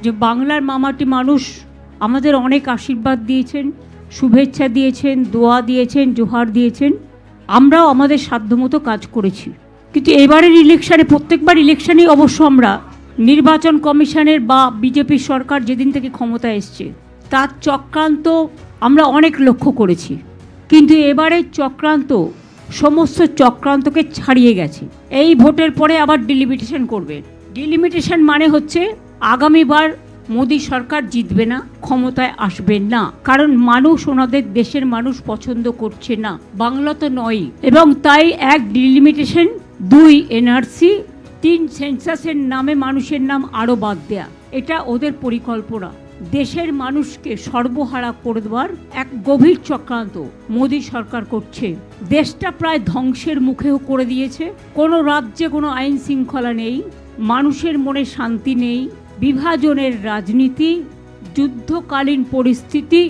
যে বাংলার মামাটি মানুষ আমাদের অনেক আশীর্বাদ দিয়েছেন, শুভেচ্ছা দিয়েছেন, দোয়া দিয়েছেন, জোহার দিয়েছেন। আমরাও আমাদের সাধ্যমতো কাজ করেছি। কিন্তু এবারের ইলেকশানে, প্রত্যেকবার ইলেকশানেই অবশ্য আমরা নির্বাচন কমিশনের বা বিজেপির সরকার যেদিন থেকে ক্ষমতায় এসছে তার চক্রান্ত আমরা অনেক লক্ষ্য করেছি। কিন্তু এবারের চক্রান্ত সমস্ত চক্রান্তকে ছাড়িয়ে গেছে। এই ভোটের পরে আবার ডিলিমিটেশন করবে। ডিলিমিটেশন মানে হচ্ছে আগামীবার মোদী সরকার জিতবে না, ক্ষমতায় আসবেন না, কারণ মানুষ ওনাদের দেশের মানুষ পছন্দ করছে না, বাংলা তো নয়। এবং তাই এক ডিলিমিটেশন, 2 এনআরসি, 3 সেন্সাসের নামে মানুষের নাম আরও বাদ দেয়া, এটা ওদের পরিকল্পনা। দেশের মানুষকে সর্বহারা করে দেওয়ার এক গভীর চক্রান্ত মোদী সরকার করছে। দেশটা প্রায় ধ্বংসের মুখেও করে দিয়েছে। কোনো রাজ্যে কোনো আইন শৃঙ্খলা নেই, মানুষের মনে শান্তি নেই, বিভাজনের রাজনীতি, যুদ্ধকালীন পরিস্থিতি।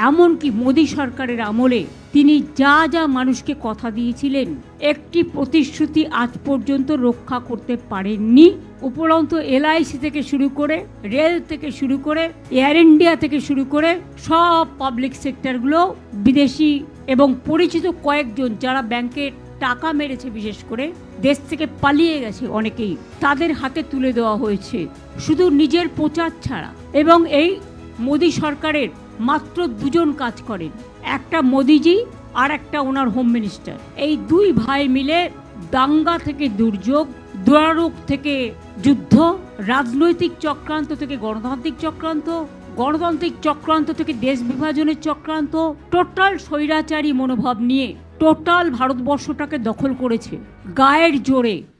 এমনকি মোদী সরকারের আমলে তিনি যা যা মানুষকে কথা দিয়েছিলেন একটি প্রতিশ্রুতি আজ পর্যন্ত রক্ষা করতে পারেননি। উপরন্তু এলআইসি থেকে শুরু করে, রেল থেকে শুরু করে, এয়ার ইন্ডিয়া থেকে শুরু করে সব পাবলিক সেক্টরগুলো বিদেশি এবং পরিচিত কয়েকজন যারা ব্যাংকে টাকা মেরেছে, বিশেষ করে দেশ থেকে পালিয়ে গেছে অনেকেই, তাদের হাতে তুলে দেওয়া হয়েছে শুধু নিজের প্রচার ছাড়া। এবং এই মোদী সরকারের মাত্র 2 জন কাজ করেন, একটা মোদিজি আর একটা ওনার হোম মিনিস্টার। এই 2 ভাই মিলে দাঙ্গা থেকে দুর্যোগ, দুরারোগ থেকে যুদ্ধ, রাজনৈতিক চক্রান্ত থেকে গণতান্ত্রিক চক্রান্ত, গণতান্ত্রিক চক্রান্ত থেকে দেশ বিভাজনের চক্রান্ত, টোটাল স্বৈরাচারী মনোভাব নিয়ে টোটাল ভারতবর্ষটাকে দখল করেছে গায়ের জোরে।